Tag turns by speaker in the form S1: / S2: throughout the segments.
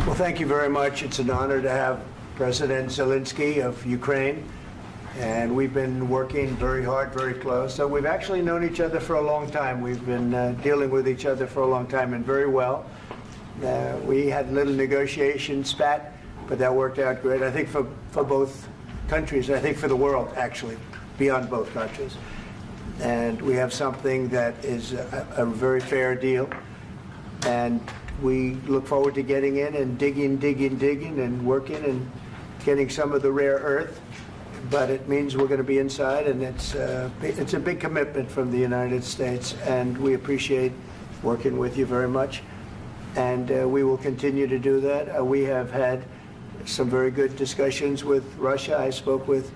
S1: Well, thank you very much. It's an honor to have President Zelensky of Ukraine. And we've been working very hard, very close. So we've actually known each other for a long time. We've been dealing with each other for a long time and very well. We had a little negotiation spat, but that worked out great. I think for both countries, I think for the world, actually, beyond both countries. And we have something that is a very fair deal. And we look forward to getting in and digging and working and getting some of the rare earth. But it means we're going to be inside, and it's a big commitment from the United States, and we appreciate working with you very much. And we will continue to do that. We have had some very good discussions with Russia. I spoke with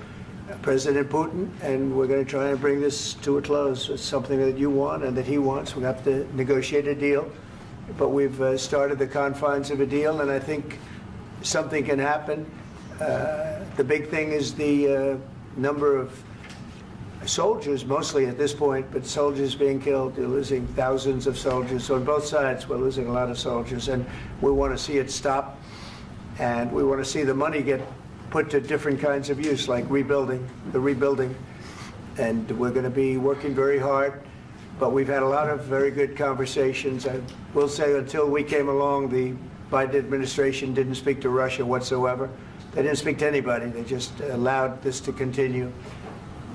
S1: President Putin, and we're going to try and bring this to a close. It's something that you want and that he wants. We have to negotiate a deal, but we've started the confines of a deal, and I think something can happen. The big thing is the number of soldiers, mostly at this point, but soldiers being killed. They're losing thousands of soldiers. So on both sides, we're losing a lot of soldiers, and we want to see it stop. And we want to see the money get put to different kinds of use, like rebuilding. And we're going to be working very hard. But we've had a lot of very good conversations. I will say until we came along, the Biden administration didn't speak to Russia whatsoever. They didn't speak to anybody. They just allowed this to continue.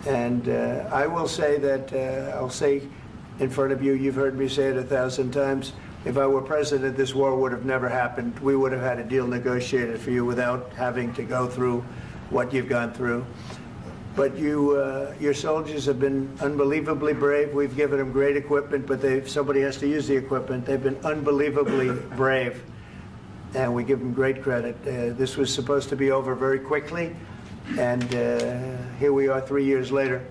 S1: And I will say that, I'll say in front of you, you've heard me say it 1,000 times, if I were president, this war would have never happened. We would have had a deal negotiated for you without having to go through what you've gone through. But your soldiers have been unbelievably brave. We've given them great equipment, but somebody has to use the equipment. They've been unbelievably brave. And we give them great credit. This was supposed to be over very quickly, and here we are 3 years later.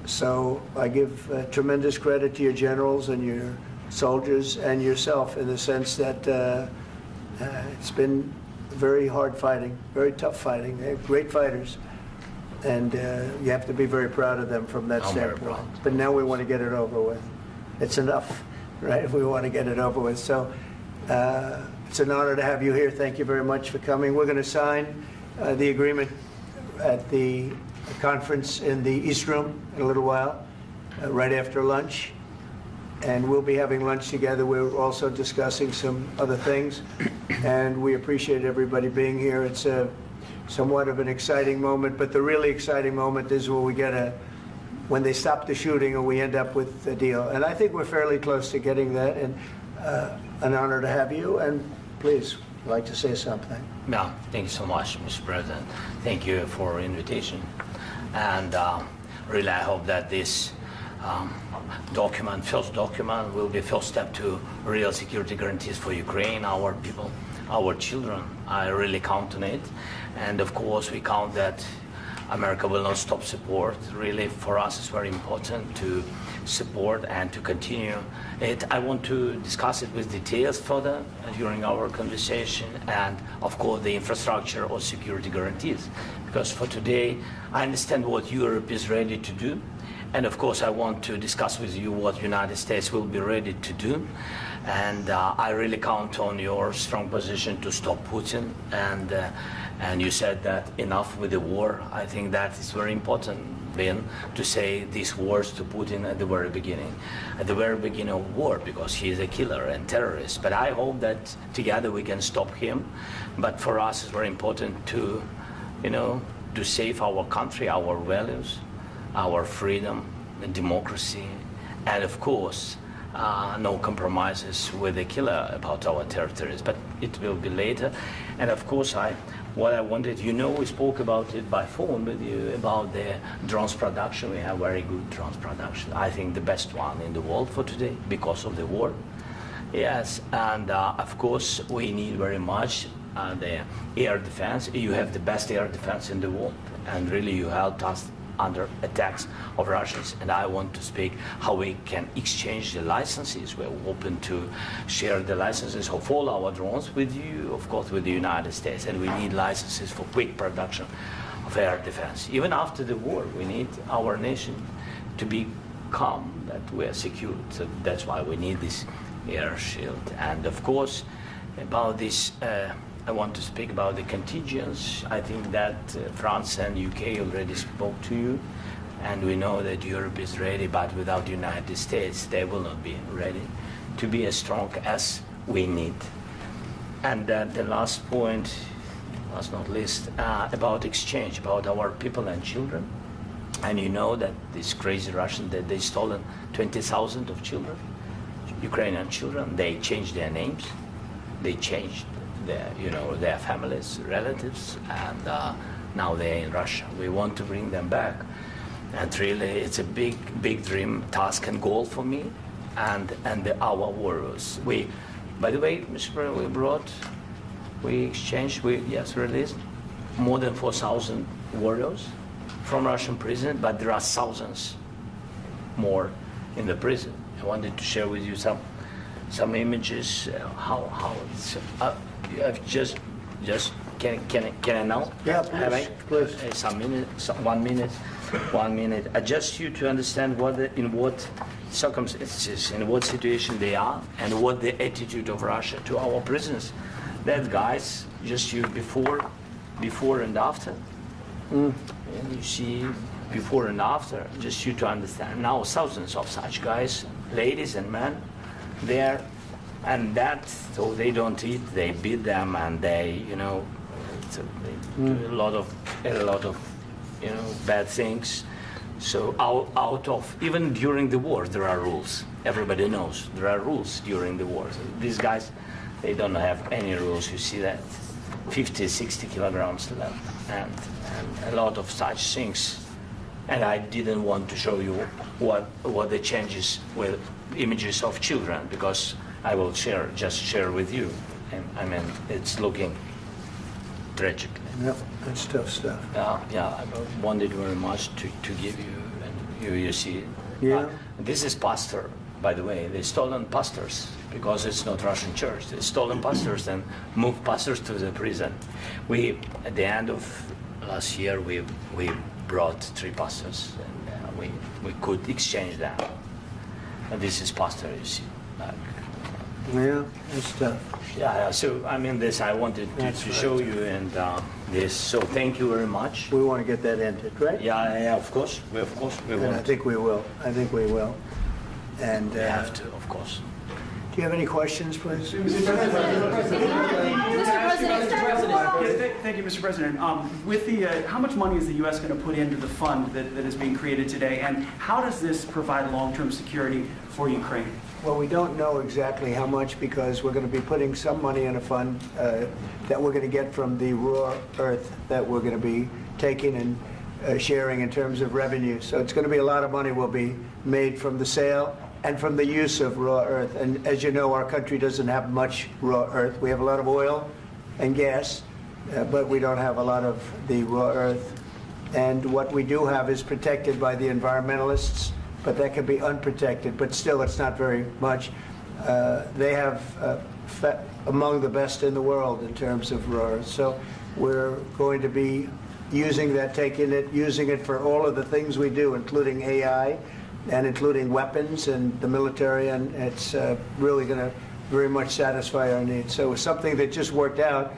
S1: So I give tremendous credit to your generals and your soldiers and yourself in the sense that it's been very hard fighting, very tough fighting. They're great fighters, and you have to be very proud of them from that standpoint. But now we want to get it over with. It's enough, right? We want to get it over with. So. It's an honor to have you here. Thank you very much for coming. We're going to sign the agreement at the conference in the East Room in a little while, right after lunch. And we'll be having lunch together. We're also discussing some other things. And we appreciate everybody being here. It's somewhat of an exciting moment, but the really exciting moment is when we get when they stop the shooting and we end up with a deal. And I think we're fairly close to getting that. And an honor to have you, and please, I'd like to say something.
S2: Yeah, thank you so much, Mr. President. Thank you for the invitation. And really, I hope that this first document, will be a first step to real security guarantees for Ukraine, our people, our children. I really count on it. And of course, we count that America will not stop support. Really, for us, it's very important to support and to continue it. I want to discuss it with details further during our conversation, and of course the infrastructure or security guarantees, because for today I understand what Europe is ready to do, and of course I want to discuss with you what United States will be ready to do. And I really count on your strong position to stop Putin, and you said that enough with the war. I think that is very important, Ben, to say these words to Putin at the very beginning of war, because he is a killer and terrorist. But I hope that together we can stop him. But for us, it's very important to, to save our country, our values, our freedom, and democracy, and of course, no compromises with the killer about our territories. But it will be later. And of course, what I wanted, we spoke about it by phone with you, about the drones production. We have very good drones production. I think the best one in the world for today because of the war. Yes, and of course, we need very much the air defense. You have the best air defense in the world, and really you helped us under attacks of Russians. And I want to speak how we can exchange the licenses. We're open to share the licenses of all our drones with you, of course, with the United States. And we need licenses for quick production of air defense. Even after the war, we need our nation to be calm that we are secured. So that's why we need this air shield. And of course, about this, I want to speak about the contingents. I think that France and UK already spoke to you, and we know that Europe is ready, but without the United States, they will not be ready to be as strong as we need. And the last point, last not least, about exchange, about our people and children. And you know that this crazy Russian, that they stolen 20,000 of children, Ukrainian children. They changed their names, they changed their families, relatives, and now they're in Russia. We want to bring them back, and really, it's a big dream, task, and goal for me, and our warriors. By the way, Mr. President, we exchanged, released more than 4,000 warriors from Russian prison, but there are thousands more in the prison. I wanted to share with you some images. How it's can I now?
S1: Yeah, please.
S2: Some minutes, 1 minute, 1 minute. Just you to understand in what circumstances, in what situation they are, and what the attitude of Russia to our prisoners. That guys, just you before and after. And you see before and after, just you to understand. Now thousands of such guys, ladies and men, there, and that, so they don't eat, they beat them, and they, they do a lot of bad things. So out of, even during the war, there are rules. Everybody knows there are rules during the war. So these guys, they don't have any rules. You see that 50, 60 kilograms left, and a lot of such things. And I didn't want to show you what the changes with images of children, because I will just share with you. And I mean, it's looking tragic.
S1: Yep, that's tough stuff.
S2: I wanted very much to give you, and you see.
S1: Yeah.
S2: This is pastor, by the way. They stolen pastors because it's not Russian church. They stolen pastors and moved pastors to the prison. At the end of last year, we brought 3 pastors, and we could exchange them. And this is pastor, you see.
S1: Yeah, that's tough.
S2: Yeah, so I mean, this I wanted to show you, and this. So thank you very much.
S1: We want to get that ended, right?
S2: Yeah, of course. We
S1: And
S2: want.
S1: I think we will. And
S2: We have to, of course.
S1: do you have any questions, please?
S3: Thank you, Mr. President. With how much money is the U.S. going to put into the fund that is being created today, and how does this provide long-term security for Ukraine?
S1: Well, we don't know exactly how much, because we're going to be putting some money in a fund that we're going to get from the raw earth that we're going to be taking and sharing in terms of revenue. So it's going to be a lot of money will be made from the sale and from the use of raw earth. And as you know, our country doesn't have much raw earth. We have a lot of oil and gas, but we don't have a lot of the raw earth. And what we do have is protected by the environmentalists, but that can be unprotected, but still it's not very much. They have among the best in the world in terms of raw earth. So we're going to be using that, using it for all of the things we do, including AI and including weapons and the military, and it's really going to very much satisfy our needs. So it's something that just worked out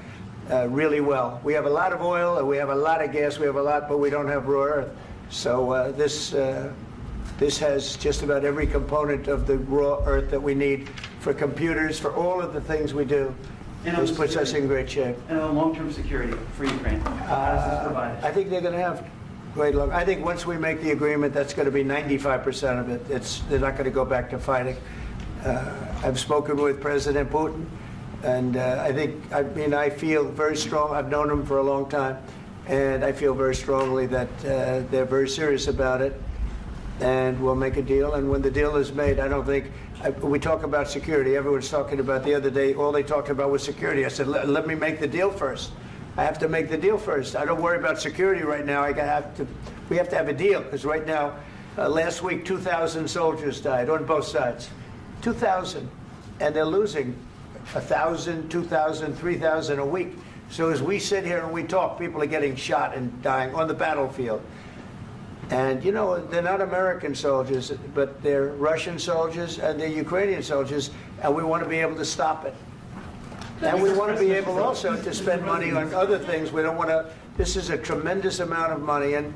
S1: really well. We have a lot of oil, and we have a lot of gas, but we don't have raw earth. So this has just about every component of the raw earth that we need for computers, for all of the things we do. This puts us in great shape.
S3: And on long-term security for Ukraine, how does this provide it?
S1: I think they're going to have great luck. I think once we make the agreement, that's going to be 95% of it. They're not going to go back to fighting. I've spoken with President Putin, and I feel very strong. I've known him for a long time, and I feel very strongly that they're very serious about it, and we'll make a deal. And when the deal is made, I don't think, we talk about security. Everyone's talking about the other day, all they talked about was security. I said, let me make the deal first. I have to make the deal first. I don't worry about security right now. We have to have a deal, because right now, last week, 2,000 soldiers died on both sides. 2,000. And they're losing 1,000, 2,000, 3,000 a week. So as we sit here and we talk, people are getting shot and dying on the battlefield. And, you know, they're not American soldiers, but they're Russian soldiers and they're Ukrainian soldiers, and we want to be able to stop it. And we want to be able also to spend money on other things. We don't want to, this is a tremendous amount of money, and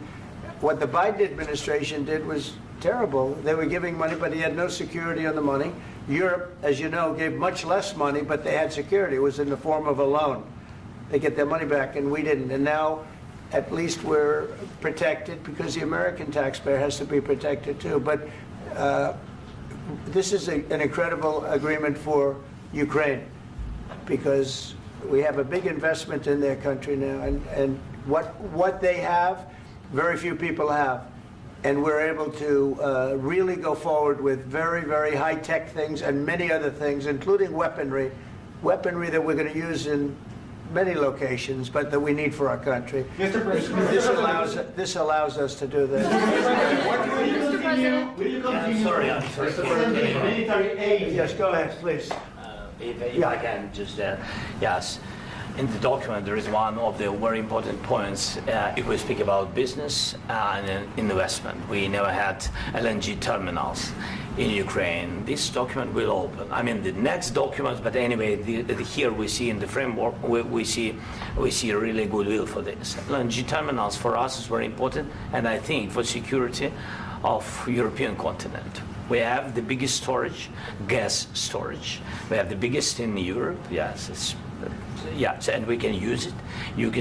S1: what the Biden administration did was terrible. They were giving money, but he had no security on the money. Europe, as you know, gave much less money, but they had security. It was in the form of a loan. They get their money back, and we didn't. And now, at least we're protected because the American taxpayer has to be protected too. But this is an incredible agreement for Ukraine because we have a big investment in their country now, and what they have, very few people have. And we're able to really go forward with very, very high-tech things and many other things, including weaponry that we're going to use in many locations, but that we need for our country.
S4: Mr. President,
S1: This allows us to do that.
S4: will you continue
S2: Sorry.
S4: sending military aid?
S1: Yes, go ahead, please.
S2: If I can just, yes. In the document, there is one of the very important points. If we speak about business and investment, we never had LNG terminals in Ukraine. This document will open. I mean, the next document, but anyway, here we see in the framework, we see really goodwill for this. LNG terminals for us is very important, and I think for security of European continent. We have the biggest storage, gas storage. We have the biggest in Europe. Yes, yes, and we can use it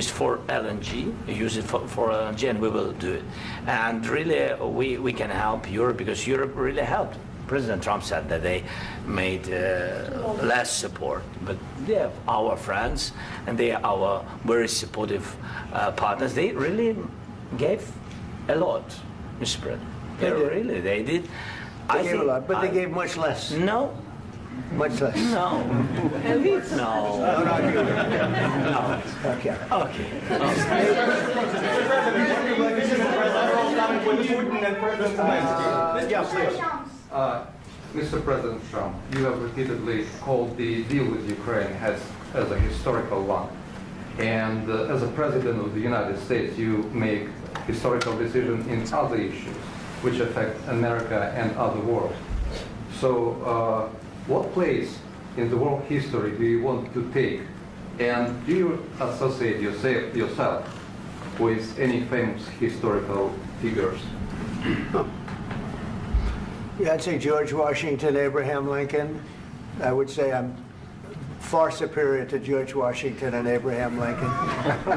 S2: for LNG, use it for LNG, and we will do it. And really, we can help Europe because Europe really helped. President Trump said that they made less support, but they are our friends and they are our very supportive partners. They really gave a lot, Mr. President. They did.
S1: They gave a lot, but they gave much less.
S2: No.
S1: Much less.
S2: No. No. No.
S1: Okay.
S2: Okay.
S5: Mr. President Trump, you have repeatedly called the deal with Ukraine as a historical one. And as a President of the United States, you make historical decisions in other issues which affect America and other world. So what place in the world history do you want to take? And do you associate yourself with any famous historical figures?
S1: Yeah, I'd say George Washington, Abraham Lincoln. I would say I'm far superior to George Washington and Abraham Lincoln.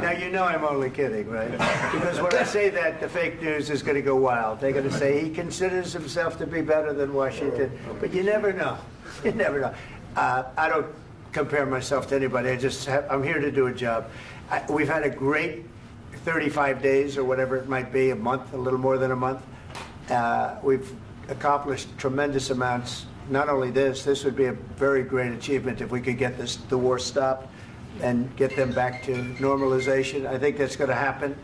S1: Now, you know I'm only kidding, right? Because when I say that, the fake news is going to go wild. They're going to say he considers himself to be better than Washington. But you never know. You never know. I don't compare myself to anybody. I'm here to do a job. We've had a great 35 days or whatever it might be, a month, a little more than a month. We've accomplished tremendous amounts. Not only this would be a very great achievement if we could get the war stopped and get them back to normalization. I think that's going to happen.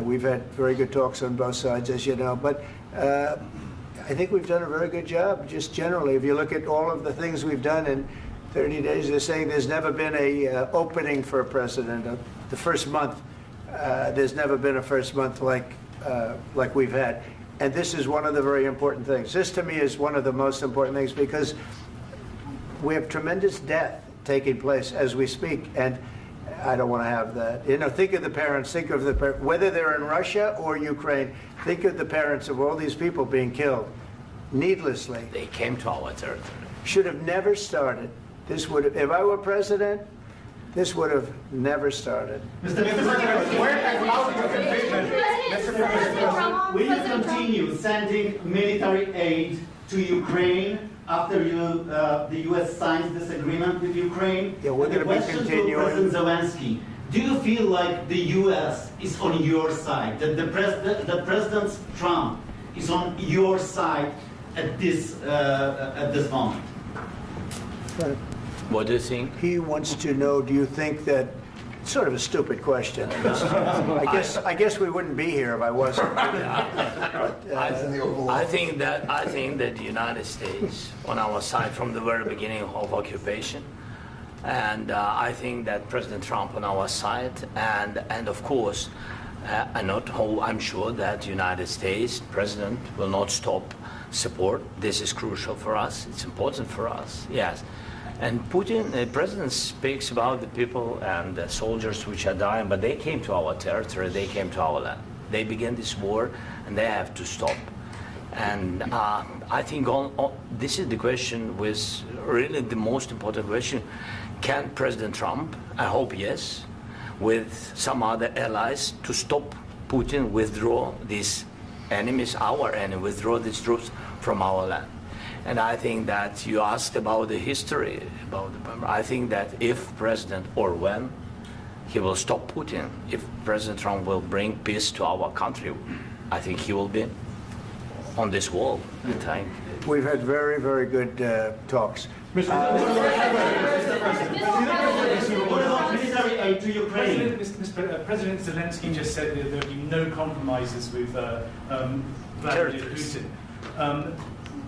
S1: We've had very good talks on both sides, as you know. But I think we've done a very good job, just generally. If you look at all of the things we've done in 30 days, they're saying there's never been a opening for a president. The first month, there's never been a first month like we've had. And this is one of the very important things. This, to me, is one of the most important things because we have tremendous death taking place as we speak, and I don't want to have that. You know, think of the parents, whether they're in Russia or Ukraine, think of the parents of all these people being killed needlessly.
S2: They came to our territory.
S1: Should have never started. This would have, if I were president, this would have never started.
S4: Mr. President, where has out your conviction? Mr. President, will you continue sending military aid to Ukraine after the U.S. signs this agreement with Ukraine?
S1: Yeah, we're going to be continuing.
S4: To President Zelensky, do you feel like the U.S. is on your side, that President Trump is on your side at this moment?
S1: Right.
S2: What do you think?
S1: He wants to know, do you think that, it's sort of a stupid question. I guess we wouldn't be here if I wasn't.
S2: I think that the United States on our side from the very beginning of occupation, and I think that President Trump on our side, and of course I'm sure that the United States president will not stop support. This is crucial for us. It's important for us, yes. And Putin, the president speaks about the people and the soldiers which are dying, but they came to our territory, they came to our land. They began this war, and they have to stop. And I think this is the question, with really the most important question. Can President Trump, I hope yes, with some other allies, to stop Putin, withdraw these enemies, our enemy, withdraw these troops from our land? And I think that you asked about the history, I think that if President, or when, he will stop Putin, if President Trump will bring peace to our country, I think he will be on this wall.
S1: We've had very, very good talks.
S4: What about military aid to Ukraine?
S6: President Zelensky just said that there will be no compromises with Vladimir Putin.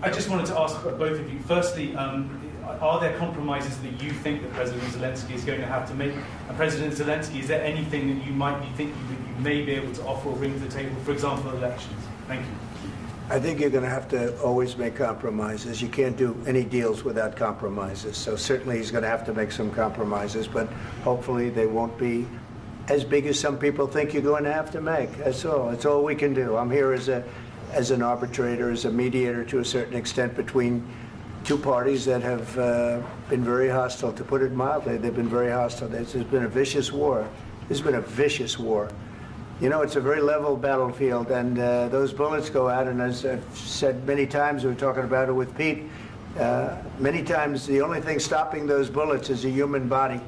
S6: I just wanted to ask both of you, firstly, are there compromises that you think that President Zelensky is going to have to make? And President Zelensky, is there anything that you might be thinking that you may be able to offer or bring to the table, for example, elections? Thank you.
S1: I think you're going to have to always make compromises. You can't do any deals without compromises. So certainly he's going to have to make some compromises, but hopefully they won't be as big as some people think you're going to have to make. That's all. That's all we can do. I'm here as an arbitrator, as a mediator to a certain extent between two parties that have been very hostile. To put it mildly, they've been very hostile. There's been a vicious war. There's been a vicious war. You know, it's a very level battlefield, and those bullets go out, and as I've said many times, we were talking about it with Pete, many times the only thing stopping those bullets is a human body.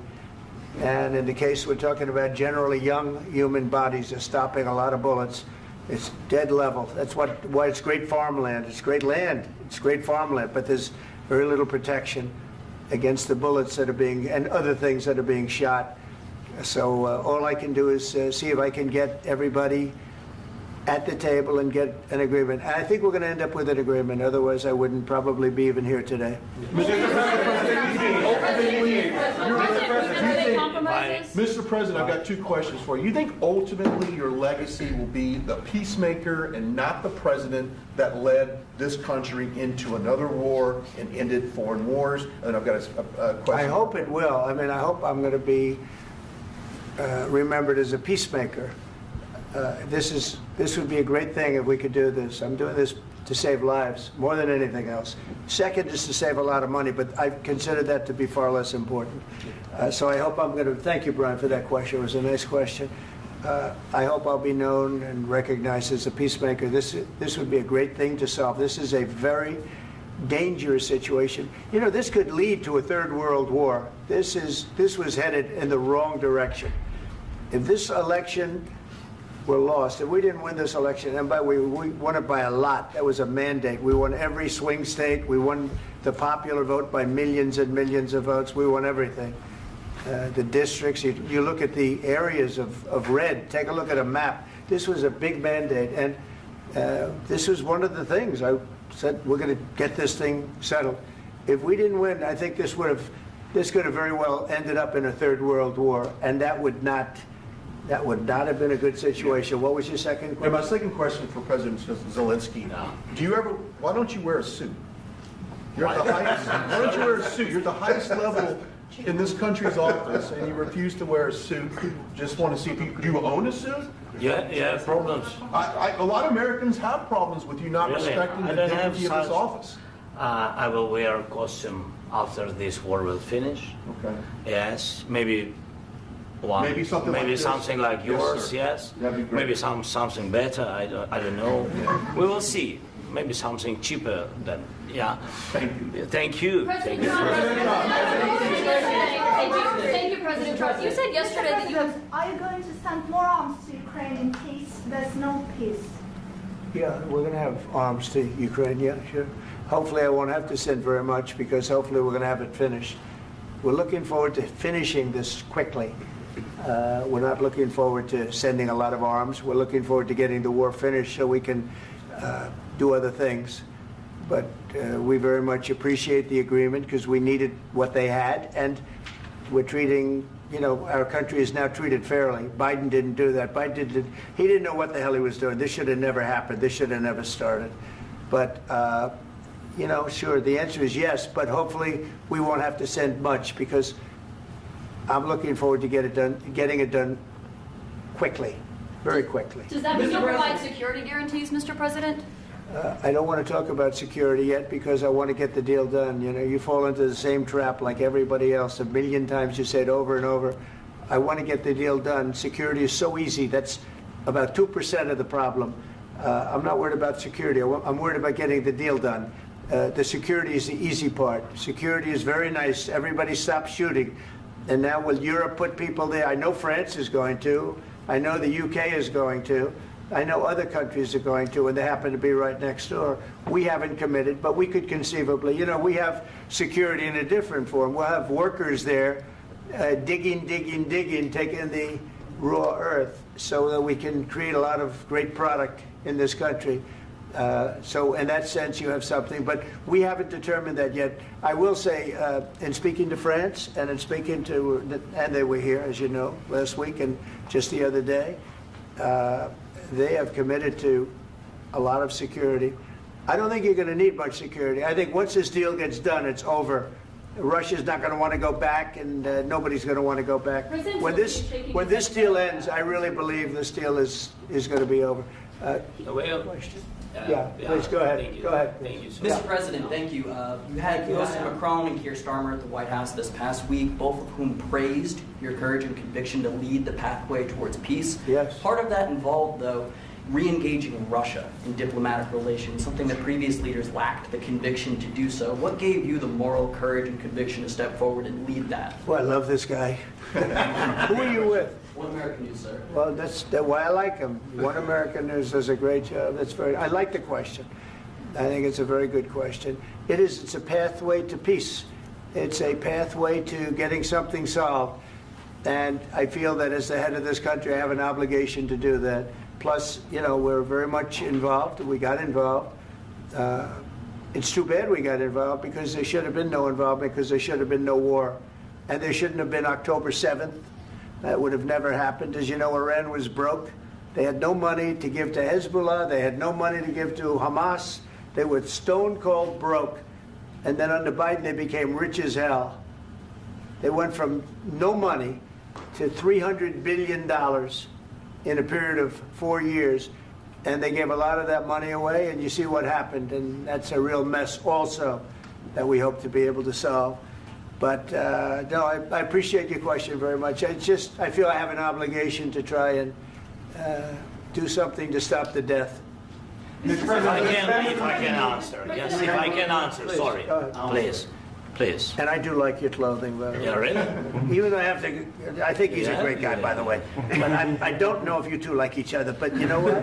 S1: And in the case we're talking about, generally young human bodies are stopping a lot of bullets. It's dead level. That's why it's great farmland. It's great land. It's great farmland, but there's very little protection against the bullets that are being, and other things that are being shot. So all I can do is see if I can get everybody at the table and get an agreement. And I think we're going to end up with an agreement. Otherwise, I wouldn't probably be even here today.
S7: Mr. President, I've got two questions for you. You think ultimately your legacy will be the peacemaker and not the president that led this country into another war and ended foreign wars? And I've got a question.
S1: I hope it will. I mean, I hope I'm going to be remembered as a peacemaker. This would be a great thing if we could do this. I'm doing this to save lives more than anything else. Second is to save a lot of money, but I consider that to be far less important. So I hope I'm going to, thank you, Brian, for that question. It was a nice question. I hope I'll be known and recognized as a peacemaker. This would be a great thing to solve. This is a very dangerous situation. You know, this could lead to a third world war. This was headed in the wrong direction. If this election were lost, if we didn't win this election, and we won it by a lot, that was a mandate. We won every swing state. We won the popular vote by millions and millions of votes. We won everything. The districts, you look at the areas of red, take a look at a map. This was a big mandate, and this was one of the things I said, we're going to get this thing settled. If we didn't win, I think this could have very well ended up in a third world war, and that would not have been a good situation. What was your second question?
S7: And my second question for President Zelensky. Why don't you wear a suit? You're at the highest, why don't you wear a suit? You're at the highest level in this country's office, and you refuse to wear a suit. Just want to see if do you own a suit?
S2: Yeah, problems.
S7: A lot of Americans have problems with you not respecting the dignity of this office.
S2: I will wear a costume after this war will finish.
S7: Okay.
S2: Yes, maybe one.
S7: Maybe something like this.
S2: Something like yours.
S7: Yes. That'd be great.
S2: Maybe something better. I don't know.
S7: Yeah.
S2: We will see. Maybe something cheaper than. Yeah.
S7: Thank you.
S2: Thank you.
S8: President Trump. Thank you, President Trump. You said yesterday that you have.
S9: Are you going to send more arms to Ukraine in case there's no peace?
S1: Yeah, we're going to have arms to Ukraine, yeah, sure. Hopefully I won't have to send very much, because hopefully we're going to have it finished. We're looking forward to finishing this quickly. We're not looking forward to sending a lot of arms. We're looking forward to getting the war finished so we can do other things. But we very much appreciate the agreement, because we needed what they had, and we're treating our country is now treated fairly. Biden didn't do that. He didn't know what the hell he was doing. This should have never happened. This should have never started. But, sure, the answer is yes, but hopefully we won't have to send much, because I'm looking forward to getting it done quickly, very quickly.
S8: Does that mean you'll provide security guarantees, Mr. President?
S1: I don't want to talk about security yet, because I want to get the deal done. You fall into the same trap like everybody else. A million times you say it over and over. I want to get the deal done. Security is so easy. That's about 2% of the problem. I'm not worried about security. I'm worried about getting the deal done. The security is the easy part. Security is very nice. Everybody stopped shooting. And now will Europe put people there? I know France is going to. I know the UK is going to. I know other countries are going to, and they happen to be right next door. We haven't committed, but we could conceivably. We have security in a different form. We'll have workers there digging, taking the raw earth so that we can create a lot of great product in this country. So in that sense, you have something, but we haven't determined that yet. I will say, in speaking to France and in speaking to, and they were here, as you know, last week and just the other day, they have committed to a lot of security. I don't think you're going to need much security. I think once this deal gets done, it's over. Russia's not going to want to go back, and nobody's going to want to go back. When this deal ends, I really believe this deal is going to be over. Question? Please go ahead.
S10: Thank you.
S1: Go ahead.
S10: Thank you,
S11: Mr. President, thank you. You had Mr. Macron and Keir Starmer at the White House this past week, both of whom praised your courage and conviction to lead the pathway towards peace.
S1: Yes.
S11: Part of that involved, though, re-engaging Russia in diplomatic relations, something that previous leaders lacked the conviction to do so. What gave you the moral courage and conviction to step forward and lead that?
S1: Well, I love this guy. Who are you with?
S11: One American News, sir.
S1: Well, that's why I like him. One American News does a great job. I like the question. I think it's a very good question. It's a pathway to peace. It's a pathway to getting something solved. And I feel that as the head of this country, I have an obligation to do that. Plus, we're very much involved. We got involved. It's too bad we got involved, because there should have been no involvement, because there should have been no war. And there shouldn't have been October 7th. That would have never happened. As you know, Iran was broke. They had no money to give to Hezbollah. They had no money to give to Hamas. They were stone cold broke. And then under Biden, they became rich as hell. They went from no money to $300 billion in a period of 4 years. And they gave a lot of that money away, and you see what happened. And that's a real mess also that we hope to be able to solve. But no, I appreciate your question very much. I feel I have an obligation to try and do something to stop the death.
S2: If I can answer. Yes, if I can answer.
S1: Please,
S2: sorry.
S1: go ahead.
S2: Please.
S1: And I do like your clothing, by the way.
S2: Yeah, really?
S1: Even though I think he's a great guy, by the way. But I don't know if you two like each other. But you know what?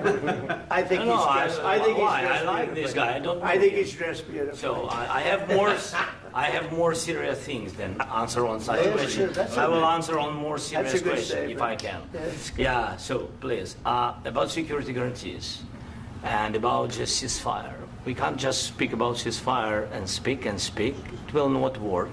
S1: I think he's dressed.
S2: I like this guy.
S1: I think he's dressed beautiful.
S2: So I have more serious things than answer on such questions. I will answer on more serious questions if I can. Yeah. So please, about security guarantees and about just ceasefire. We can't just speak about ceasefire and speak. It will not work.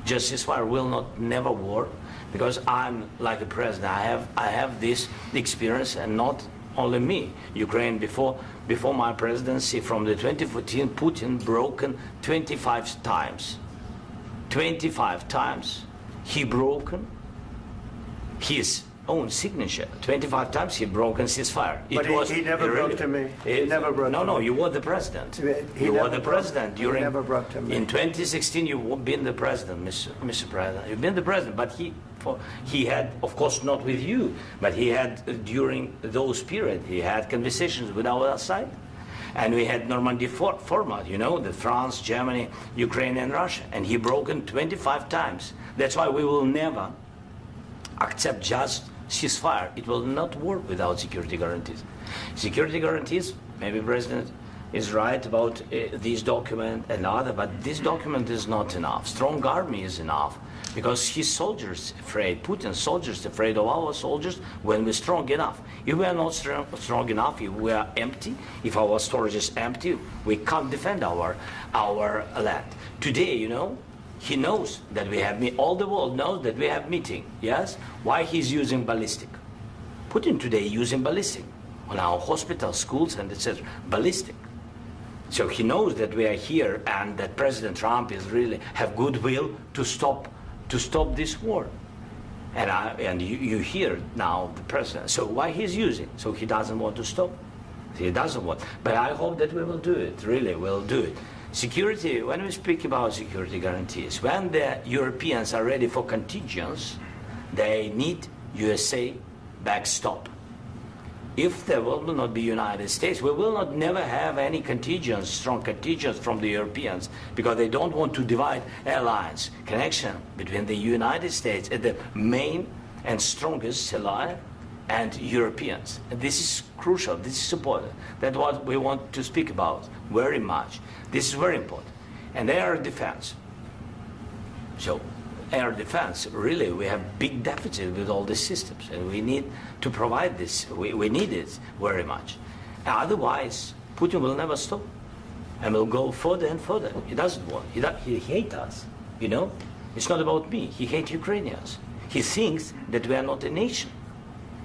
S2: Just ceasefire will never work, because I'm like the president. I have this experience, and not only me. Ukraine before my presidency, from the 2014, Putin broken 25 times. 25 times he broken his own signature. 25 times he broken ceasefire.
S1: But he never broke to me. He never broke to me.
S2: No, you were the president. You were the president during.
S1: He never broke to me.
S2: In 2016, you've been the president, Mr. President. You've been the president, but he had, of course, not with you, but he had during those periods. He had conversations with our side, and we had Normandy format. The France, Germany, Ukraine, and Russia, and he broken 25 times. That's why we will never accept just ceasefire. It will not work without security guarantees. Security guarantees, maybe President is right about this document and other, but this document is not enough. Strong army is enough, because his soldiers afraid, Putin's soldiers afraid of our soldiers when we're strong enough. If we are not strong enough, if we are empty, if our storage is empty, we can't defend our land. Today, He knows that we have all the world knows that we have meeting. Yes. Why he's using ballistic? Putin today using ballistic on our hospitals, schools, and etc. Ballistic. So he knows that we are here and that President Trump is really have goodwill to stop this war. And you hear now the president. So why he's using? So he doesn't want to stop. He doesn't want. But I hope that we will do it. Really, we'll do it. Security. When we speak about security guarantees, when the Europeans are ready for contingents, they need USA backstop. If there will not be United States, we will not never have any contingents, strong contingents from the Europeans, because they don't want to divide alliance, connection between the United States and the main and strongest ally and Europeans. And this is crucial, this is important. That's what we want to speak about very much. This is very important. And air defense. So air defense, really, we have big deficit with all these systems, and we need to provide this. We need it very much. Otherwise, Putin will never stop, and will go further and further. He doesn't want. He hates us. You know, it's not about me. He hates Ukrainians. He thinks that we are not a nation.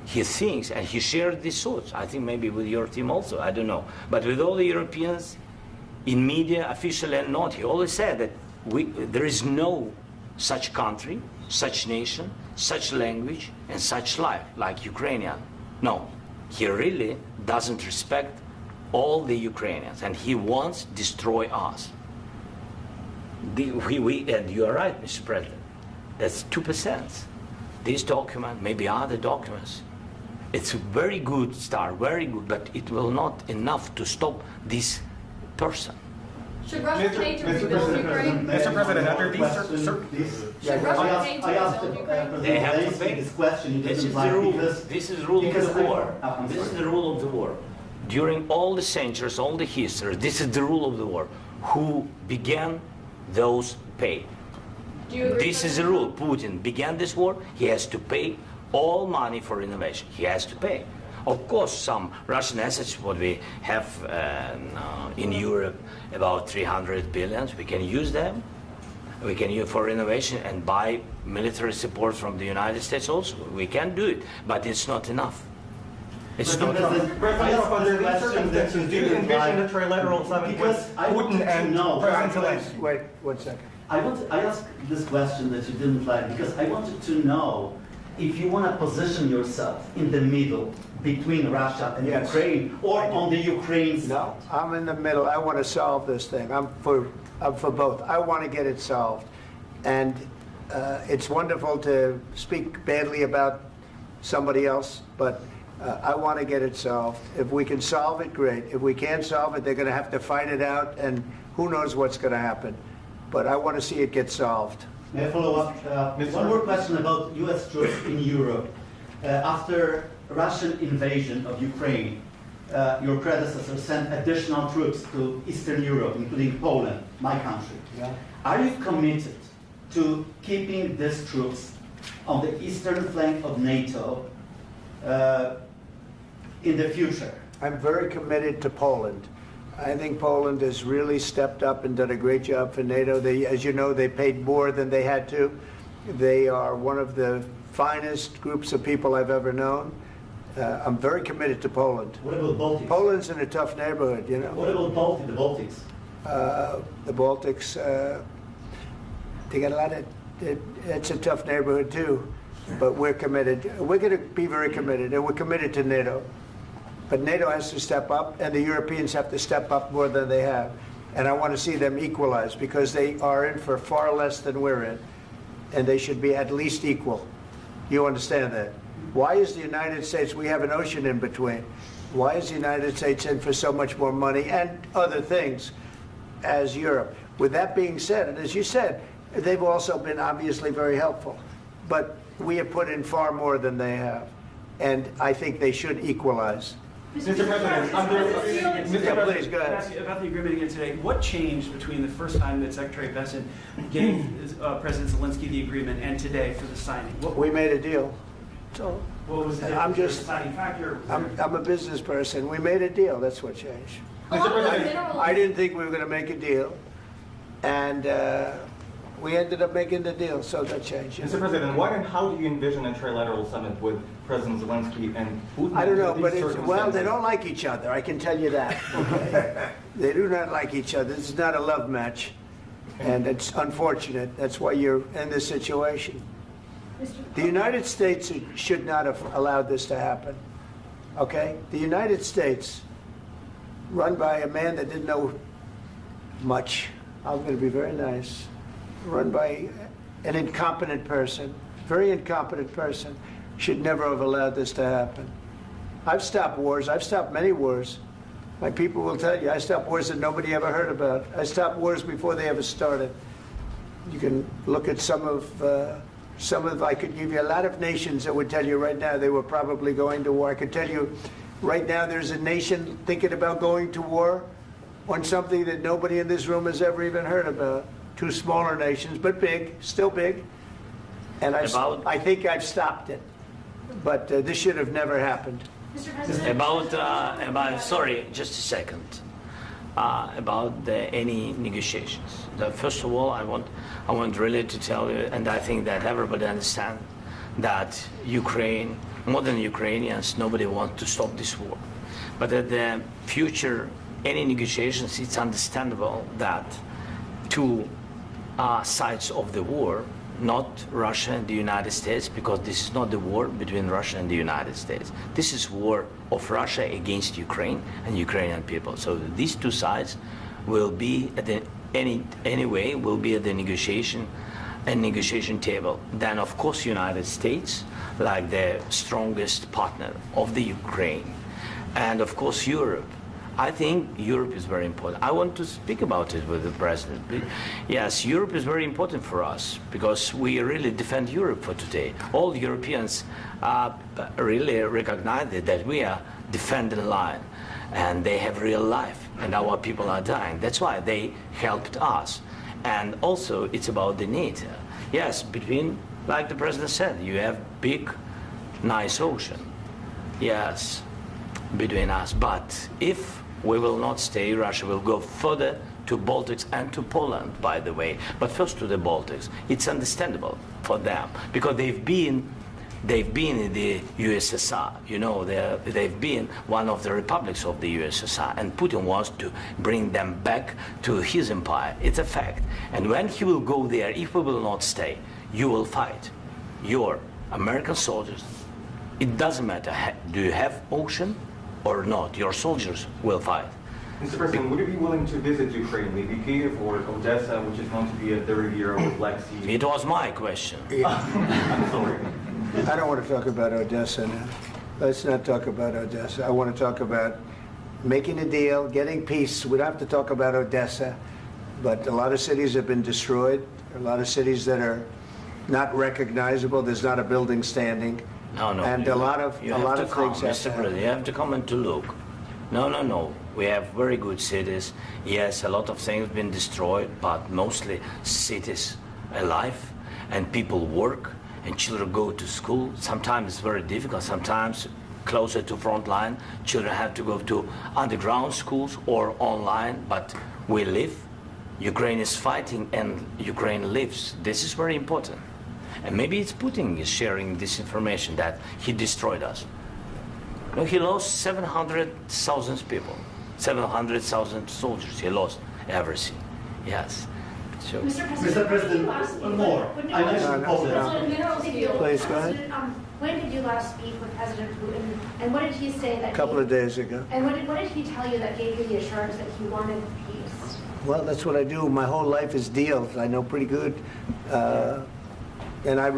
S2: He thinks, and he shared these thoughts. I think maybe with your team also. I don't know, but with all the Europeans, in media, officially and not, he always said that there is no such country, such nation, such language, and such life like Ukrainian. No, he really doesn't respect all the Ukrainians, and he wants to destroy us. And you are right, Mr. President. That's 2%. This document, maybe other documents, it's a very good start, very good, but it will not enough to stop this person.
S8: Should Russia pay to rebuild Ukraine?
S3: Mr. President, after these
S8: Should Russia pay to rebuild Ukraine?
S2: They have to pay.
S4: This question.
S2: This is the rule. This is the rule of the war. This is the rule of the war. During all the centuries, all the history, this is the rule of the war. Who began, those pay.
S8: Do you agree?
S2: This is the rule. Putin began this war. He has to pay all money for innovation. He has to pay. Of course, some Russian assets, what we have in Europe, about 300 billion, we can use them. We can use for innovation and buy military support from the United States also. We can do it, but it's not enough. It's not enough.
S3: Under these circumstances, do you envision a trilateral summit with Putin and President Zelensky?
S1: Wait 1 second.
S4: I asked this question that you didn't like because I wanted to know if you want to position yourself in the middle between Russia and
S1: Yes.
S4: Ukraine, or on the Ukraine side.
S1: No, I'm in the middle. I want to solve this thing. I'm for both. I want to get it solved. And it's wonderful to speak badly about somebody else, but I want to get it solved. If we can solve it, great. If we can't solve it, they're going to have to fight it out, and who knows what's going to happen. But I want to see it get solved.
S4: May I follow up? One more question about U.S. troops in Europe. After Russian invasion of Ukraine, your predecessor sent additional troops to Eastern Europe, including Poland, my country.
S1: Yeah.
S4: Are you committed to keeping these troops on the eastern flank of NATO in the future?
S1: I'm very committed to Poland. I think Poland has really stepped up and done a great job for NATO. As you know, they paid more than they had to. They are one of the finest groups of people I've ever known. I'm very committed to Poland.
S4: What about Baltics?
S1: Poland's in a tough neighborhood, you know.
S4: What about the Baltics?
S1: The Baltics, they got a lot of, it's a tough neighborhood too, but we're committed. We're going to be very committed, and we're committed to NATO. But NATO has to step up, and the Europeans have to step up more than they have. And I want to see them equalize, because they are in for far less than we're in, and they should be at least equal. You understand that? Why is the United States, we have an ocean in between, why is the United States in for so much more money and other things as Europe? With that being said, and as you said, they've also been obviously very helpful, but we have put in far more than they have, and I think they should equalize.
S3: Mr. President,
S1: Please, go ahead.
S3: About the agreement again today, what changed between the first time that Secretary Bessent gave President Zelensky the agreement and today for the signing?
S1: We made a deal. So
S3: What was the deciding factor?
S1: I'm a business person. We made a deal. That's what changed.
S8: Along with minerals.
S1: I didn't think we were going to make a deal, and We ended up making the deal, so that changed.
S10: Mr. President, what and how do you envision a trilateral summit with President Zelensky and Putin?
S1: I don't know,
S10: under
S1: but
S10: these
S1: well, they
S10: circumstances?
S1: don't like each other, I can tell you that. Okay? They do not like each other. This is not a love match, and it's unfortunate. That's why you're in this situation. The United States should not have allowed this to happen, okay? The United States, run by a man that didn't know much, I'm going to be very nice, run by an incompetent person, very incompetent person, should never have allowed this to happen. I've stopped wars. I've stopped many wars. My people will tell you, I stopped wars that nobody ever heard about. I stopped wars before they ever started. You can look at some of, I could give you a lot of nations that would tell you right now they were probably going to war. I could tell you right now there's a nation thinking about going to war on something that nobody in this room has ever even heard about. Two smaller nations, but big, still big. And I think I've stopped it. But this should have never happened.
S8: Mr. President?
S2: Sorry, just a second. About any negotiations. First of all, I want really to tell you, and I think that everybody understands that Ukraine, more than Ukrainians, nobody wants to stop this war. But at the future, any negotiations, it's understandable that two sides of the war, not Russia and the United States, because this is not the war between Russia and the United States. This is war of Russia against Ukraine and Ukrainian people. So these two sides will be at the will be at the negotiation table. Then of course United States, like the strongest partner of the Ukraine, and of course Europe. I think Europe is very important. I want to speak about it with the president. Yes, Europe is very important for us because we really defend Europe for today. All Europeans really recognize that we are defending the line, and they have real life, and our people are dying. That's why they helped us. And also, it's about the need. Yes, between, like the president said, you have big, nice ocean. Yes, between us. But if we will not stay, Russia will go further to Baltics and to Poland, by the way. But first to the Baltics. It's understandable for them because they've been in the USSR. You know, they've been one of the republics of the USSR, and Putin wants to bring them back to his empire. It's a fact. And when he will go there, if we will not stay, you will fight. Your American soldiers, it doesn't matter, do you have ocean or not, your soldiers will fight.
S10: Mr. President, would you be willing to visit Ukraine, maybe Kyiv or Odessa, which is going to be a third year of the Black Sea?
S2: It was my question.
S10: I'm sorry.
S1: I don't want to talk about Odessa now. Let's not talk about Odessa. I want to talk about making a deal, getting peace. We don't have to talk about Odessa, but a lot of cities have been destroyed. There are a lot of cities that are not recognizable. There's not a building standing.
S2: No.
S1: And a lot of things have
S2: Mr. President, you have to come and to look. No. We have very good cities. Yes, a lot of things have been destroyed, but mostly cities alive, and people work, and children go to school. Sometimes it's very difficult. Sometimes closer to front line, children have to go to underground schools or online, but we live. Ukraine is fighting, and Ukraine lives. This is very important. And maybe it's Putin is sharing this information that he destroyed us. No, he lost 700,000 people, 700,000 soldiers. He lost everything. Yes. So.
S4: Mr. President, more. I mentioned Poland.
S1: Please, go ahead.
S9: When did you last speak with President Putin, and what did he say that?
S1: A couple of days ago.
S9: And what did he tell you that gave you the assurance that he wanted peace?
S1: Well, that's what I do. My whole life is deals. I know pretty good. And I've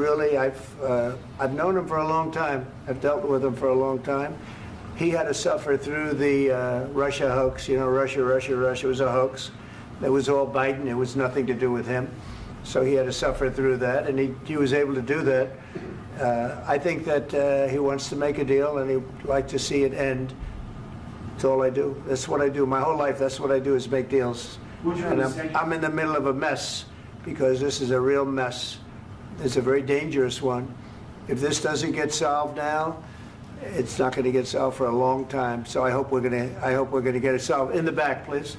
S1: known him for a long time. I've dealt with him for a long time. He had to suffer through the Russia hoax. You know, Russia was a hoax. It was all Biden. It was nothing to do with him. So he had to suffer through that, and he was able to do that. I think that he wants to make a deal, and he'd like to see it end. That's all I do. That's what I do. My whole life, that's what I do, is make deals. And I'm in the middle of a mess, because this is a real mess. It's a very dangerous one. If this doesn't get solved now, it's not going to get solved for a long time. So I hope we're going to get it solved. In the back, please.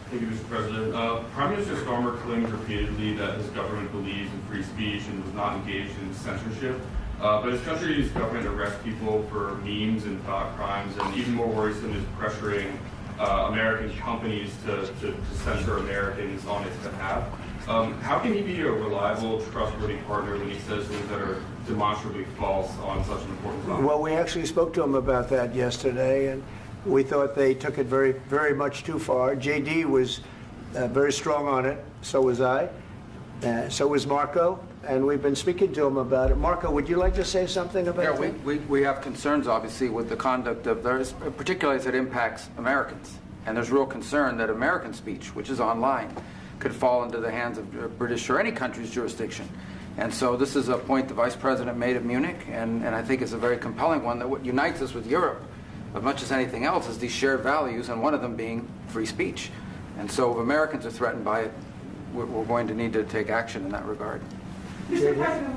S12: Thank you, Mr. President. Prime Minister Starmer claims repeatedly that his government believes in free speech and was not engaged in censorship. But his country's government arrests people for memes and thought crimes, and even more worrisome is pressuring American companies to censor Americans on its behalf. How can he be a reliable, trustworthy partner when he says things that are demonstrably false on such an important topic?
S1: Well, we actually spoke to him about that yesterday, and we thought they took it very, very much too far. JD was very strong on it. So was I. So was Marco. And we've been speaking to him about it. Marco, would you like to say something about that?
S13: Yeah, we have concerns, obviously, with the conduct of theirs, particularly as it impacts Americans. And there's real concern that American speech, which is online, could fall into the hands of British or any country's jurisdiction. And so this is a point the Vice President made at Munich, and I think it's a very compelling one, that what unites us with Europe, as much as anything else, is these shared values, and one of them being free speech. And so if Americans are threatened by it, we're going to need to take action in that regard.
S9: Mr. President.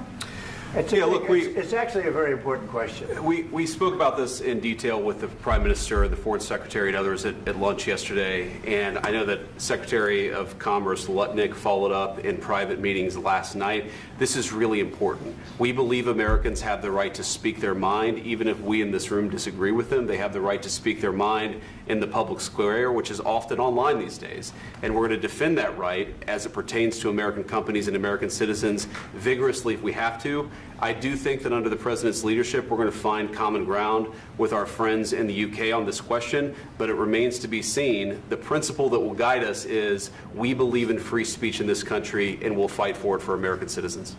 S1: It's actually a very important question.
S14: We spoke about this in detail with the Prime Minister, the Foreign Secretary, and others at lunch yesterday. And I know that Secretary of Commerce Lutnick followed up in private meetings last night. This is really important. We believe Americans have the right to speak their mind, even if we in this room disagree with them. They have the right to speak their mind in the public square, which is often online these days. And we're going to defend that right as it pertains to American companies and American citizens vigorously if we have to. I do think that under the President's leadership, we're going to find common ground with our friends in the UK on this question, but it remains to be seen. The principle that will guide us is we believe in free speech in this country, and we'll fight for it for American citizens.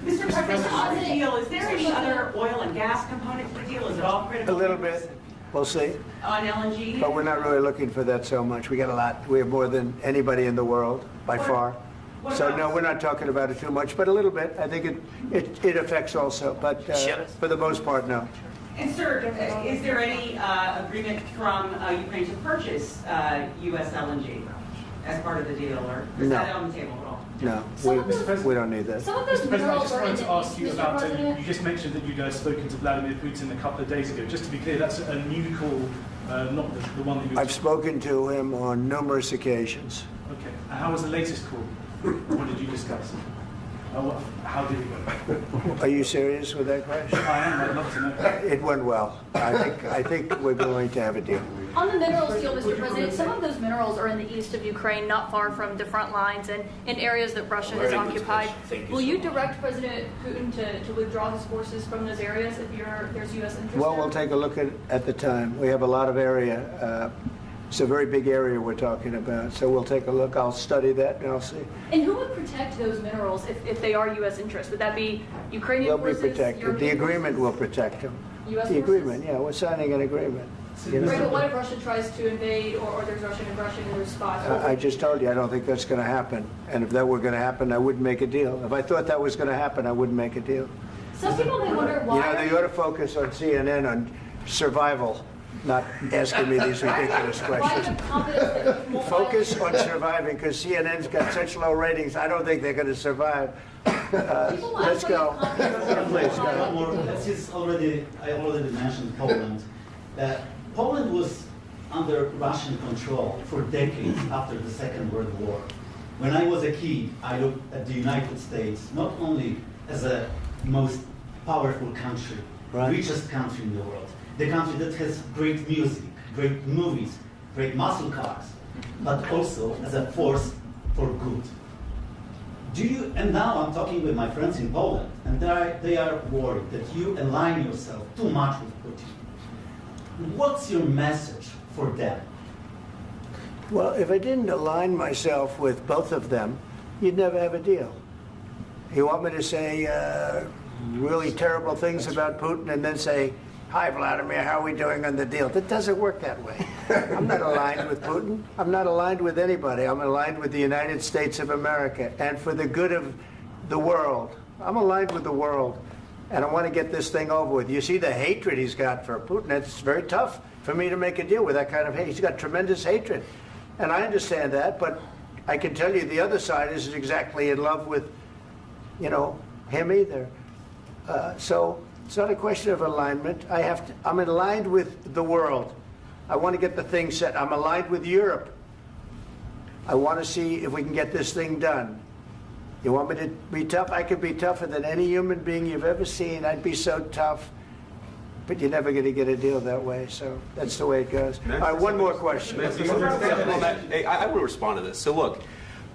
S15: Mr. President, on the deal, is there any other oil and gas component to the deal? Is it all critical?
S1: A little bit. We'll see.
S15: On LNG?
S1: But we're not really looking for that so much. We got a lot. We have more than anybody in the world, by far. So no, we're not talking about it too much, but a little bit. I think it affects also, but for the most part, no.
S15: And sir, is there any agreement from Ukraine to purchase U.S. LNG as part of the deal, or is that on the table at all?
S1: No, we don't need that.
S6: Mr. President, I just wanted to ask you about, you just mentioned that you'd spoken to Vladimir Putin a couple of days ago. Just to be clear, that's a new call, not the one that you...
S1: I've spoken to him on numerous occasions.
S6: Okay. And how was the latest call? What did you discuss? How did it go?
S1: Are you serious with that question?
S6: I am. I'd love to know.
S1: It went well. I think we're going to have a deal.
S16: On the minerals deal, Mr. President, some of those minerals are in the east of Ukraine, not far from the front lines and in areas that Russia has occupied. Will you direct President Putin to withdraw his forces from those areas if there's U.S. interest?
S1: Well, we'll take a look at the time. We have a lot of area. It's a very big area we're talking about, so we'll take a look. I'll study that and I'll see.
S16: And who would protect those minerals if they are U.S. interests? Would that be Ukrainian forces?
S1: They'll be protected.
S16: European
S1: The agreement
S16: forces?
S1: will protect them.
S16: U.S.
S1: The
S16: forces?
S1: agreement, yeah, we're signing an agreement. You know?
S16: Right, but what if Russia tries to invade or there's Russian aggression in response?
S1: I just told you I don't think that's going to happen. And if that were going to happen, I wouldn't make a deal. If I thought that was going to happen, I wouldn't make a deal.
S16: Some people may wonder why.
S1: You know, they ought to focus on CNN on survival, not asking me these ridiculous questions. Focus on surviving, because CNN's got such low ratings. I don't think they're going to survive. Let's go. Please go.
S4: I already mentioned Poland. Poland was under Russian control for decades after the Second World War. When I was a kid, I looked at the United States not only as a most powerful country, richest country in the world, the country that has great music, great movies, great muscle cars, but also as a force for good. And now I'm talking with my friends in Poland, and they are worried that you align yourself too much with Putin. What's your message for them?
S1: Well, if I didn't align myself with both of them, you'd never have a deal. You want me to say really terrible things about Putin and then say, "Hi, Vladimir, how are we doing on the deal?" That doesn't work that way. I'm not aligned with Putin. I'm not aligned with anybody. I'm aligned with the United States of America and for the good of the world. I'm aligned with the world, and I want to get this thing over with. You see the hatred he's got for Putin. It's very tough for me to make a deal with that kind of hate. He's got tremendous hatred, and I understand that, but I can tell you the other side isn't exactly in love with, him either. So it's not a question of alignment. I'm aligned with the world. I want to get the thing set. I'm aligned with Europe. I want to see if we can get this thing done. You want me to be tough? I could be tougher than any human being you've ever seen. I'd be so tough. But you're never going to get a deal that way, so that's the way it goes. All right, one more question.
S14: Hey, I want to respond to this. So look,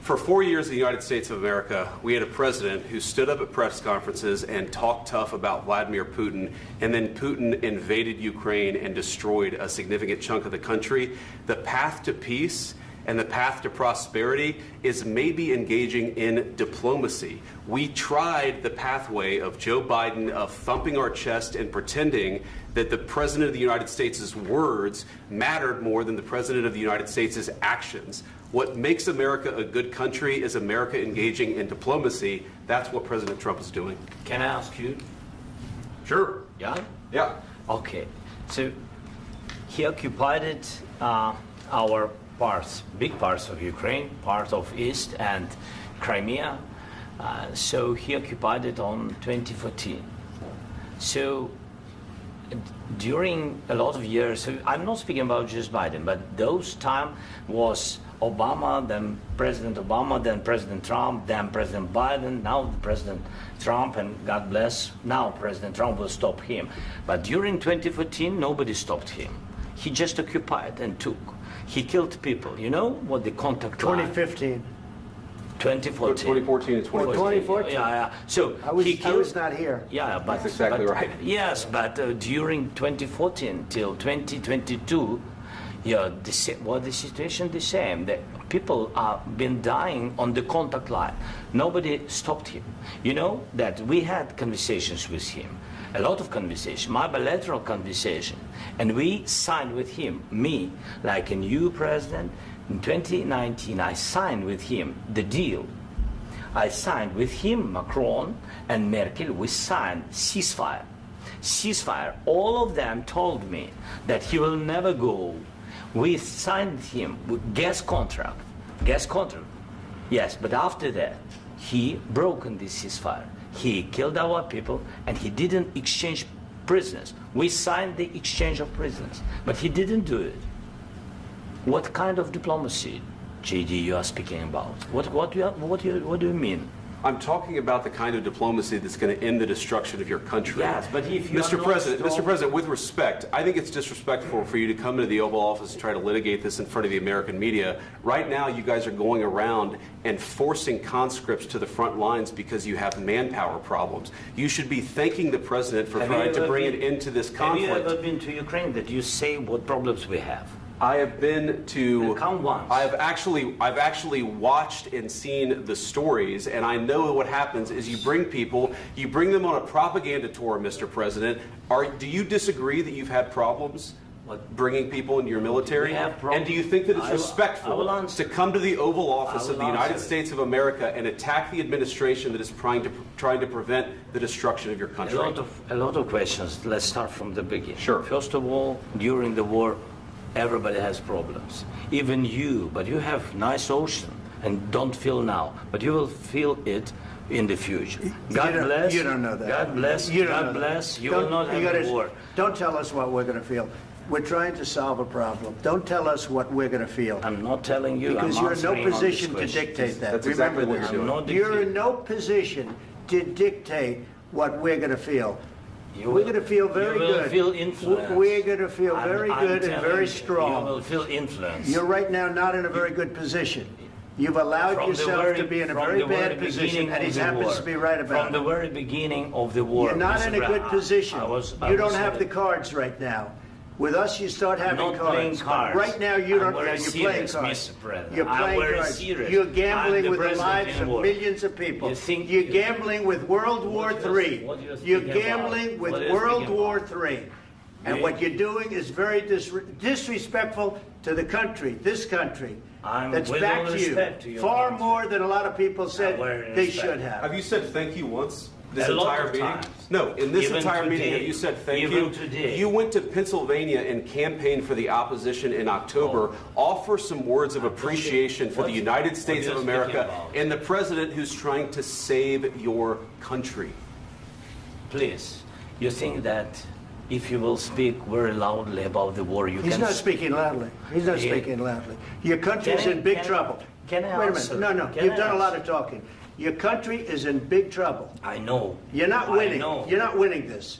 S14: for 4 years in the United States of America, we had a president who stood up at press conferences and talked tough about Vladimir Putin, and then Putin invaded Ukraine and destroyed a significant chunk of the country. The path to peace and the path to prosperity is maybe engaging in diplomacy. We tried the pathway of Joe Biden, of thumping our chest and pretending that the President of the United States' words mattered more than the President of the United States' actions. What makes America a good country is America engaging in diplomacy. That's what President Trump is doing.
S2: Can I ask you?
S14: Sure.
S2: Yeah?
S14: Yeah.
S2: Okay. So he occupied our parts, big parts of Ukraine, part of East and Crimea. So he occupied it on 2014. So during a lot of years, so I'm not speaking about just Biden, but those time was Obama, then President Obama, then President Trump, then President Biden, now President Trump, and God bless, now President Trump will stop him. But during 2014, nobody stopped him. He just occupied and took. He killed people. You know what the contact line?
S1: 2015.
S14: 2014
S2: 2014.
S14: and 2014.
S1: 2014.
S2: Yeah. So
S1: I was
S2: he killed,
S1: not here.
S2: Yeah, but
S14: that's exactly right.
S2: Yes, but during 2014 till 2022, yeah, the situation the same. The people have been dying on the contact line. Nobody stopped him. You know that we had conversations with him, a lot of conversation, my bilateral conversation, and we signed with him, me, like a new president. In 2019, I signed with him the deal. I signed with him, Macron and Merkel, we signed ceasefire. Ceasefire. All of them told me that he will never go. We signed him with gas contract. Gas contract. Yes, but after that, he broken this ceasefire. He killed our people and he didn't exchange prisoners. We signed the exchange of prisoners, but he didn't do it. What kind of diplomacy, JD, you are speaking about? What do you mean?
S14: I'm talking about the kind of diplomacy that's going to end the destruction of your country.
S2: Yes, but if you
S14: Mr. President, with respect, I think it's disrespectful for you to come into the Oval Office and try to litigate this in front of the American media. Right now, you guys are going around and forcing conscripts to the front lines because you have manpower problems. You should be thanking the President for trying to bring an end to this conflict.
S2: Have you ever been to Ukraine that you say what problems we have?
S14: I have been to.
S2: Come once.
S14: I've actually watched and seen the stories, and I know what happens is you bring them on a propaganda tour, Mr. President. Do you disagree that you've had problems bringing people into your military? And do you think that it's respectful to come to the Oval Office of the United States of America and attack the administration that is trying to prevent the destruction of your country?
S2: A lot of questions. Let's start from the beginning.
S14: Sure.
S2: First of all, during the war, everybody has problems, even you, but you have nice ocean and don't feel now, but you will feel it in the future. God bless.
S1: You don't know that.
S2: God bless. God bless. You will not have a war.
S1: Don't tell us what we're going to feel. We're trying to solve a problem. Don't tell us what we're going to feel.
S2: I'm not telling you.
S1: Because you're in no position to dictate that.
S14: That's exactly what you're doing.
S1: You're in no position to dictate what we're going to feel. We're going to feel very good.
S2: You will feel influence.
S1: We're going to feel very good and very strong.
S2: You will feel influence.
S1: You're right now not in a very good position. You've allowed yourself to be in a very bad position, and he happens to be right about it.
S2: From the very beginning of the war.
S1: You're not in a good position. You don't have the cards right now. With us, you start having cards. Right now, you don't. You're playing cards. You're playing cards. You're gambling with the lives of millions of people. You're gambling with World War III. You're gambling with World War III. And what you're doing is very disrespectful to the country, this country, that's back to you. Far more than a lot of people said they should have.
S14: Have you said thank you once? This entire meeting? No, in this entire meeting, have you said thank you? You went to Pennsylvania and campaigned for the opposition in October. Offer some words of appreciation for the United States of America and the president who's trying to save your country.
S2: Please, you think that if you will speak very loudly about the war, you can...
S1: He's not speaking loudly. He's not speaking loudly. Your country's in big trouble.
S2: Can I
S1: Wait a
S2: answer?
S1: minute. No,
S2: Can
S1: you've
S2: I
S1: done a lot
S2: answer?
S1: of talking. Your country is in big trouble.
S2: I know.
S1: You're not
S2: I
S1: winning.
S2: know.
S1: You're not winning this.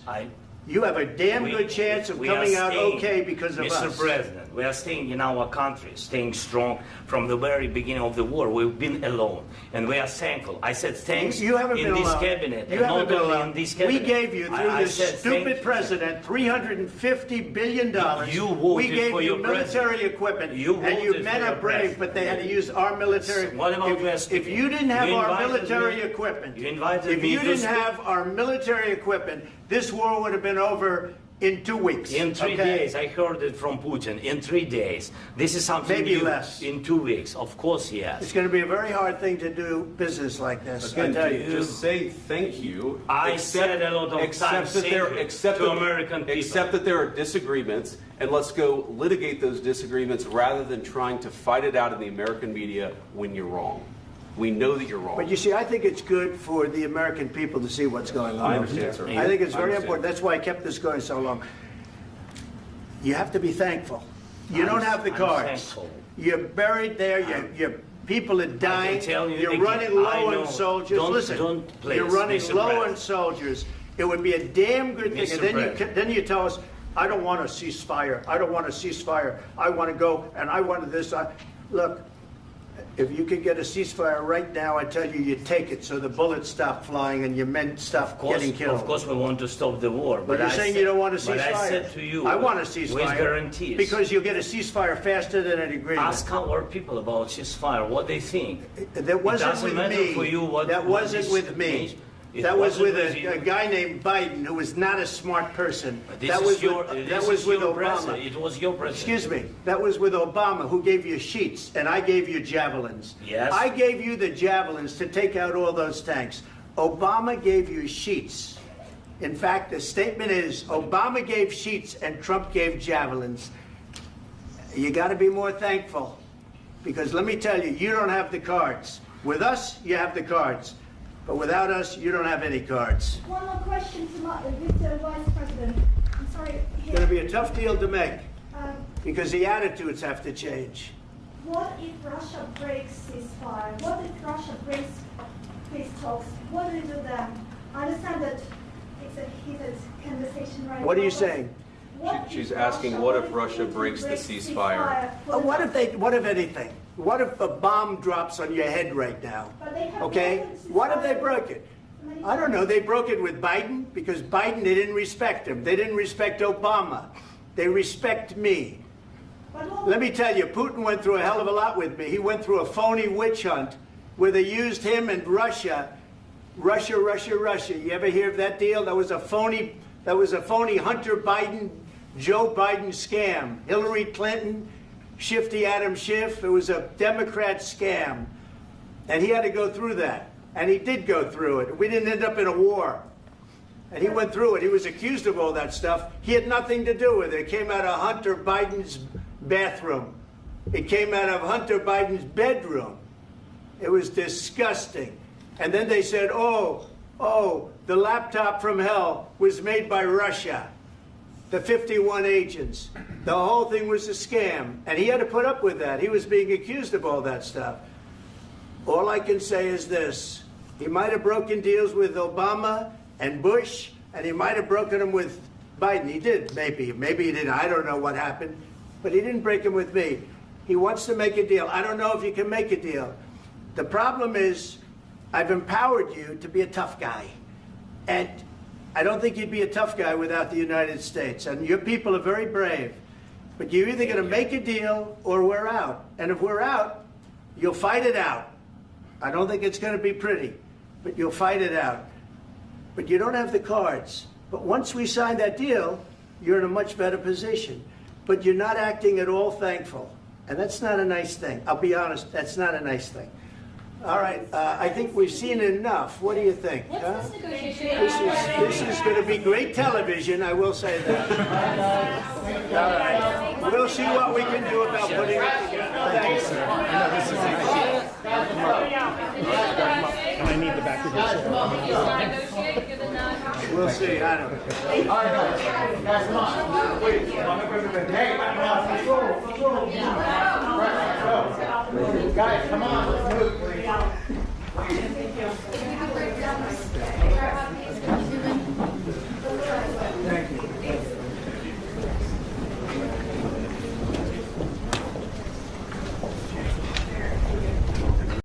S1: You have a damn good chance of coming out okay because of us.
S2: Mr. President, we are staying in our country, staying strong from the very beginning of the war. We've been alone, and we are thankful. I said thanks
S1: You haven't
S2: in
S1: been
S2: this
S1: alone.
S2: cabinet,
S1: You
S2: and
S1: haven't
S2: not
S1: been
S2: only
S1: alone.
S2: in this cabinet.
S1: We gave you, through
S2: I
S1: this
S2: said
S1: stupid
S2: thank you.
S1: president, $350 billion.
S2: You voted
S1: we gave
S2: for
S1: you
S2: your
S1: military
S2: president.
S1: equipment,
S2: You
S1: and you
S2: voted
S1: men
S2: for
S1: are
S2: your
S1: brave,
S2: president.
S1: but they had to use our military.
S2: What about
S1: If you didn't have
S2: You
S1: our
S2: invited
S1: military
S2: me-
S1: equipment,
S2: You invited
S1: if
S2: me
S1: you
S2: to
S1: didn't
S2: speak.
S1: have our military equipment, this war would have been over in 2 weeks.
S2: In 3
S1: okay?
S2: days, I heard it from Putin. In 3 days, this is something
S1: Maybe
S2: new.
S1: less.
S2: In 2 weeks, of course, yes.
S1: It's going to be a very hard thing to do business like this.
S14: Again,
S1: I tell you.
S14: just say thank you.
S2: I said a lot of times
S14: that there,
S2: thank you
S14: accept
S2: to
S14: that-
S2: American people.
S14: Accept that there are disagreements, and let's go litigate those disagreements rather than trying to fight it out in the American media when you're wrong. We know that you're wrong.
S1: But you see, I think it's good for the American people to see what's going on.
S14: I understand, sir.
S1: I think it's
S14: I
S1: very
S14: understand.
S1: important. That's why I kept this going so long. You have to be thankful. You don't have the
S2: I'm
S1: cards.
S2: thankful.
S1: You're buried there. Your people are dying.
S2: tell you
S1: You're
S2: again,
S1: running
S2: I
S1: low
S2: know.
S1: on soldiers.
S2: Don't-
S1: Listen,
S2: don't please,
S1: you're running
S2: Mr.
S1: low
S2: President.
S1: on soldiers. It would be a damn good thing.
S2: Mr.
S1: And then
S2: President.
S1: then you tell us, I don't want a ceasefire. I don't want a ceasefire. I want to go and I want this. Look, if you could get a ceasefire right now, I tell you, you take it so the bullets stop flying and your men stop getting killed.
S2: Of course, we want to stop the war.
S1: But you're
S2: I
S1: saying
S2: said-
S1: you don't want a ceasefire.
S2: But I said to you,
S1: I want a
S2: with
S1: ceasefire.
S2: guarantees.
S1: Because you'll get a ceasefire faster than an agreement.
S2: Ask our people about ceasefire, what they think.
S1: That wasn't
S2: it doesn't
S1: with
S2: matter
S1: me.
S2: for you what
S1: That
S2: what
S1: wasn't
S2: this
S1: with me.
S2: means. It
S1: That was
S2: wasn't
S1: with
S2: you.
S1: a guy named Biden, who was not a smart person.
S2: This
S1: That
S2: is
S1: was
S2: your,
S1: with,
S2: this
S1: that was
S2: is
S1: with
S2: your
S1: Obama.
S2: president. It was your president.
S1: Excuse me. That was with Obama, who gave you sheets, and I gave you javelins.
S2: Yes.
S1: I gave you the javelins to take out all those tanks. Obama gave you sheets. In fact, the statement is Obama gave sheets and Trump gave javelins. You got to be more thankful, because let me tell you, you don't have the cards. With us, you have the cards. But without us, you don't have any cards.
S9: One more question to Mr. Vice President. I'm sorry.
S1: It's going to be a tough deal to make,
S9: Um,
S1: because the attitudes have to change.
S9: What if Russia breaks ceasefire? What if Russia breaks peace talks? What do you do then? I understand that it's a heated conversation right now.
S1: What are you
S9: but
S1: saying?
S9: what
S14: She's
S9: if
S14: asking, what if Russia
S9: Putin
S14: breaks the ceasefire?
S1: What if anything? What if a bomb drops on your head right now?
S9: But they have
S1: Okay?
S9: broken
S1: What if they
S9: ceasefire
S1: broke it?
S9: many
S1: I don't know.
S9: times.
S1: They broke it with Biden because Biden, they didn't respect him. They didn't respect Obama. They respect me.
S9: But what-
S1: Let me tell you, Putin went through a hell of a lot with me. He went through a phony witch hunt where they used him and Russia. Russia. You ever hear of that deal? That was a phony Hunter Biden, Joe Biden scam. Hillary Clinton, Shifty Adam Schiff. It was a Democrat scam. And he had to go through that. And he did go through it. We didn't end up in a war. And he went through it. He was accused of all that stuff. He had nothing to do with it. It came out of Hunter Biden's bathroom. It came out of Hunter Biden's bedroom. It was disgusting. And then they said, oh, the laptop from hell was made by Russia. The 51 agents. The whole thing was a scam. And he had to put up with that. He was being accused of all that stuff. All I can say is this. He might have broken deals with Obama and Bush, and he might have broken them with Biden. He did, maybe. Maybe he didn't. I don't know what happened. But he didn't break them with me. He wants to make a deal. I don't know if you can make a deal. The problem is, I've empowered you to be a tough guy. And I don't think you'd be a tough guy without the United States. And your people are very brave. But you're either going to make a deal or we're out. And if we're out, you'll fight it out. I don't think it's going to be pretty, but you'll fight it out. But you don't have the cards. But once we sign that deal, you're in a much better position. But you're not acting at all thankful. And that's not a nice thing. I'll be honest, that's not a nice thing. All right, I think we've seen enough. What do you think? Huh?
S16: What's this negotiation?
S1: This is going to be great television, I will say that. All right. We'll see what we can do about putting it together. Thanks.
S7: And I need the back of this.
S1: We'll see. I don't know.
S4: All right, guys, come on. Wait, President. Hey, go. Guys, come on, let's move, please.